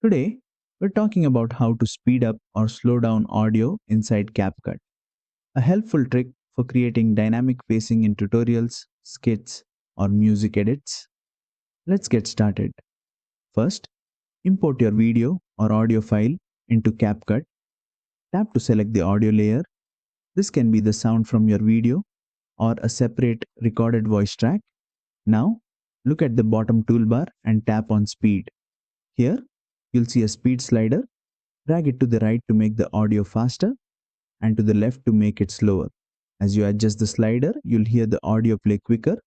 Today, we're talking about how to speed up or slow down audio inside CapCut, a helpful trick for creating dynamic pacing in tutorials, skits, or music edits. Let's get started. First, import your video or audio file into CapCut. Tap to select the audio layer. This can be the sound from your video or a separate recorded voice track. Now, look at the bottom toolbar and tap on Speed. Here, you'll see a speed slider. Drag it to the right to make the audio faster and to the left to make it slower. As you adjust the slider, you'll hear the audio play quicker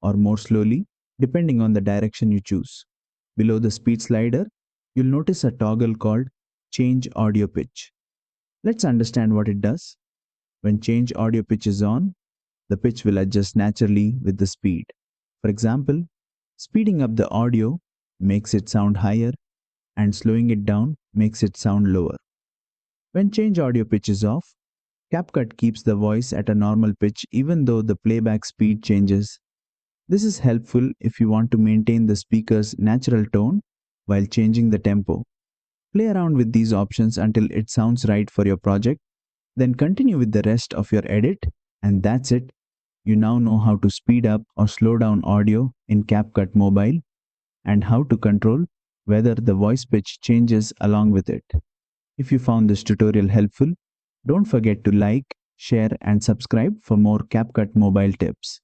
or more slowly, depending on the direction you choose. Below the speed slider, you'll notice a toggle called Change Audio Pitch. Let's understand what it does. When Change Audio Pitch is on, the pitch will adjust naturally with the speed. For example, speeding up the audio makes it sound higher and slowing it down makes it sound lower. When Change Audio Pitch is off, CapCut keeps the voice at a normal pitch even though the playback speed changes. This is helpful if you want to maintain the speaker's natural tone while changing the tempo. Play around with these options until it sounds right for your project, then continue with the rest of your edit, and that's it. You now know how to speed up or slow down audio in CapCut Mobile and how to control whether the voice pitch changes along with it. If you found this tutorial helpful, don't forget to like, share, and subscribe for more CapCut Mobile tips.